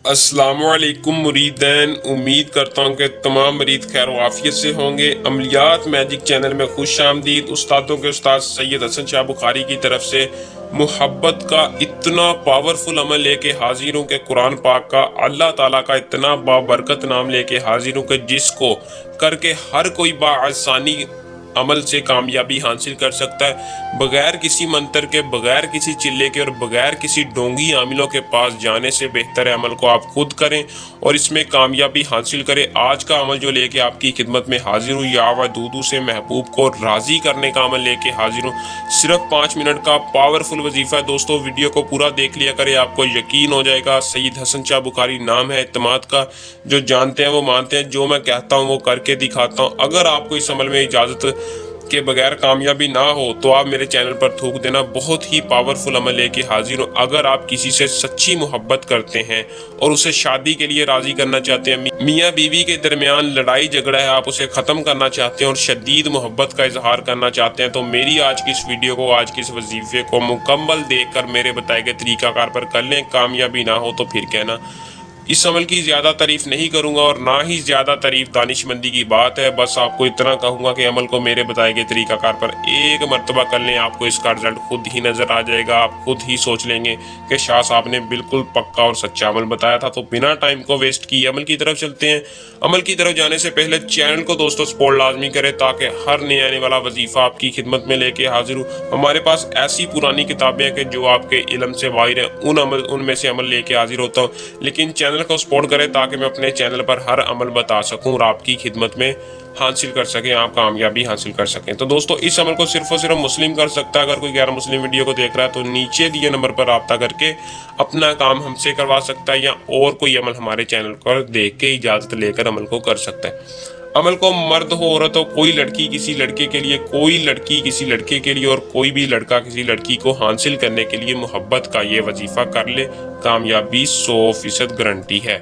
السلام علیکم مریدین، امید کرتا ہوں کہ تمام مرید خیر و عافیت سے ہوں گے۔ عملیات میجک چینل میں خوش آمدید۔ استادوں کے استاد سید حسن شاہ بخاری کی طرف سے محبت کا اتنا پاورفل عمل لے کے حاضر ہوں کہ قرآن پاک کا اللہ تعالیٰ کا اتنا بابرکت نام لے کے حاضر ہوں کہ جس کو کر کے ہر کوئی بآسانی عمل سے کامیابی حاصل کر سکتا ہے، بغیر کسی منتر کے، بغیر کسی چلے کے اور بغیر کسی ڈونگی عاملوں کے پاس جانے سے بہتر ہے عمل کو آپ خود کریں اور اس میں کامیابی حاصل کریں۔ آج کا عمل جو لے کے آپ کی خدمت میں حاضر ہوں، یا ودودو سے محبوب کو راضی کرنے کا عمل لے کے حاضر ہوں۔ صرف 5 منٹ کا پاورفل وظیفہ ہے دوستو، ویڈیو کو پورا دیکھ لیا کرے، آپ کو یقین ہو جائے گا۔ سید حسن شاہ بخاری نام ہے اعتماد کا، جو جانتے ہیں وہ مانتے ہیں، جو میں کہتا ہوں وہ کر کے دکھاتا ہوں۔ اگر آپ کو اس عمل میں اجازت کے بغیر کامیابی نہ ہو تو آپ میرے چینل پر تھوک دینا، بہت ہی پاورفل عمل لے کے حاضر ہوں۔ اگر آپ کسی سے سچی محبت کرتے ہیں اور اسے شادی کے لیے راضی کرنا چاہتے ہیں، میاں بیوی کے درمیان لڑائی جھگڑا ہے، آپ اسے ختم کرنا چاہتے ہیں اور شدید محبت کا اظہار کرنا چاہتے ہیں، تو میری آج کی اس ویڈیو کو، آج کی اس وظیفے کو مکمل دیکھ کر میرے بتائے گئے طریقہ کار پر کر لیں۔ کامیابی نہ ہو تو پھر کہنا۔ اس عمل کی زیادہ تعریف نہیں کروں گا اور نہ ہی زیادہ تعریف دانش مندی کی بات ہے، بس آپ کو اتنا کہوں گا کہ عمل کو میرے بتائے گئے طریقہ کار پر ایک مرتبہ کر لیں، آپ کو اس کا رزلٹ خود ہی نظر آ جائے گا۔ آپ خود ہی سوچ لیں گے کہ شاہ صاحب نے بالکل پکا اور سچا عمل بتایا تھا۔ تو بنا ٹائم کو ویسٹ کیے عمل کی طرف چلتے ہیں۔ عمل کی طرف جانے سے پہلے چینل کو دوستو سپورٹ لازمی کرے تاکہ ہر نئے آنے والا وظیفہ آپ کی خدمت میں لے کے حاضر ہوں۔ ہمارے پاس ایسی پرانی کتابیں ہیں کہ جو آپ کے علم سے باہر ہیں، ان میں سے عمل لے کے حاضر ہوتا ہوں، لیکن چینل کو سپورٹ کرے تاکہ میں اپنے چینل پر ہر عمل بتا سکوں اور آپ کی خدمت میں حاصل کر سکیں، آپ کامیابی حاصل کر سکیں۔ تو دوستو اس عمل کو صرف اور صرف مسلم کر سکتا ہے۔ اگر کوئی غیر مسلم ویڈیو کو دیکھ رہا ہے تو نیچے دیے نمبر پر رابطہ کر کے اپنا کام ہم سے کروا سکتا ہے، یا اور کوئی عمل ہمارے چینل پر دیکھ کے اجازت لے کر عمل کو کر سکتا ہے۔ عمل کو مرد ہو عورت ہو، کوئی لڑکی کسی لڑکے کے لیے، کوئی لڑکی کسی لڑکے کے لیے اور کوئی بھی لڑکا کسی لڑکی کو حاصل کرنے کے لیے محبت کا یہ وظیفہ کر لے، کامیابی 100% گارنٹی ہے۔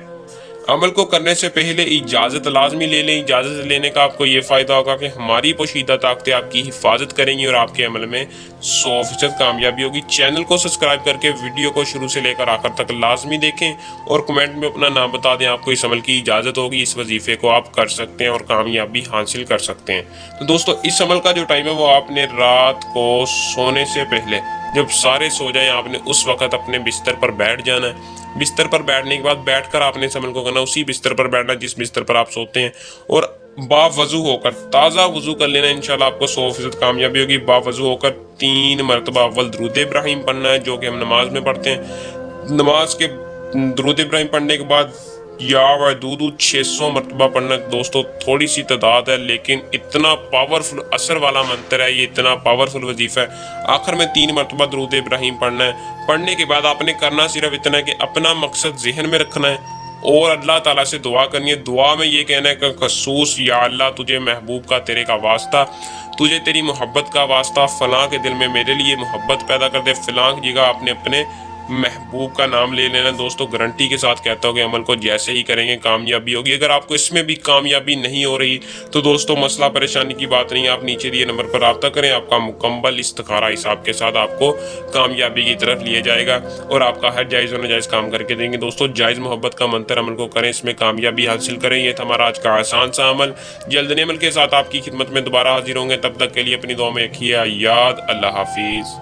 عمل کو کرنے سے پہلے اجازت لازمی لے لیں۔ اجازت لینے کا آپ کو یہ فائدہ ہوگا کہ ہماری پوشیدہ طاقتیں آپ کی حفاظت کریں گی اور آپ کے عمل میں 100% کامیابی ہوگی۔ چینل کو سبسکرائب کر کے ویڈیو کو شروع سے لے کر آخر تک لازمی دیکھیں اور کمنٹ میں اپنا نام بتا دیں، آپ کو اس عمل کی اجازت ہوگی، اس وظیفے کو آپ کر سکتے ہیں اور کامیابی حاصل کر سکتے ہیں۔ تو دوستو اس عمل کا جو ٹائم ہے وہ آپ نے رات کو سونے سے پہلے، جب سارے سو جائیں، آپ نے اس وقت اپنے بستر پر بیٹھ جانا ہے۔ بستر پر بیٹھنے کے بعد بیٹھ کر آپ نے اس عمل کو کرنا، اسی بستر پر بیٹھنا جس بستر پر آپ سوتے ہیں، اور باوضو ہو کر، تازہ وضو کر لینا، انشاءاللہ آپ کو 100% کامیابی ہوگی۔ باوضو ہو کر 3 مرتبہ اول درود ابراہیم پڑھنا ہے، جو کہ ہم نماز میں پڑھتے ہیں۔ نماز کے درود ابراہیم پڑھنے کے بعد یا ودودو 600 مرتبہ پڑھنا۔ دوستو تھوڑی سی تعداد ہے لیکن اتنا پاورفل اثر والا منتر ہے، یہ اتنا پاورفل وظیفہ ہے۔ آخر میں 3 مرتبہ درود ابراہیم پڑھنا ہے۔ پڑھنے کے بعد آپ نے کرنا صرف اتنا ہے کہ اپنا مقصد ذہن میں رکھنا ہے اور اللہ تعالیٰ سے دعا کرنی ہے۔ دعا میں یہ کہنا ہے کہ خصوص یا اللہ تجھے محبوب کا تیرے کا واسطہ، تجھے تیری محبت کا واسطہ، فلاں کے دل میں میرے لیے محبت پیدا کر دے، فلاں کی جگہ آپ نے اپنے محبوب کا نام لے لینا۔ دوستو گارنٹی کے ساتھ کہتا ہوں کہ عمل کو جیسے ہی کریں گے کامیابی ہوگی۔ اگر آپ کو اس میں بھی کامیابی نہیں ہو رہی تو دوستو مسئلہ پریشانی کی بات نہیں، آپ نیچے دیے نمبر پر رابطہ کریں، آپ کا مکمل استخارہ حساب کے ساتھ آپ کو کامیابی کی طرف لیے جائے گا اور آپ کا ہر جائز و ناجائز کام کر کے دیں گے۔ دوستو جائز محبت کا منتر عمل کو کریں، اس میں کامیابی حاصل کریں۔ یہ تھا ہمارا آج کا آسان سا عمل۔ جلد نئے عمل کے ساتھ آپ کی خدمت میں دوبارہ حاضر ہوں گے، تب تک کے لیے اپنی دعا میں رکھیے یاد۔ اللہ حافظ۔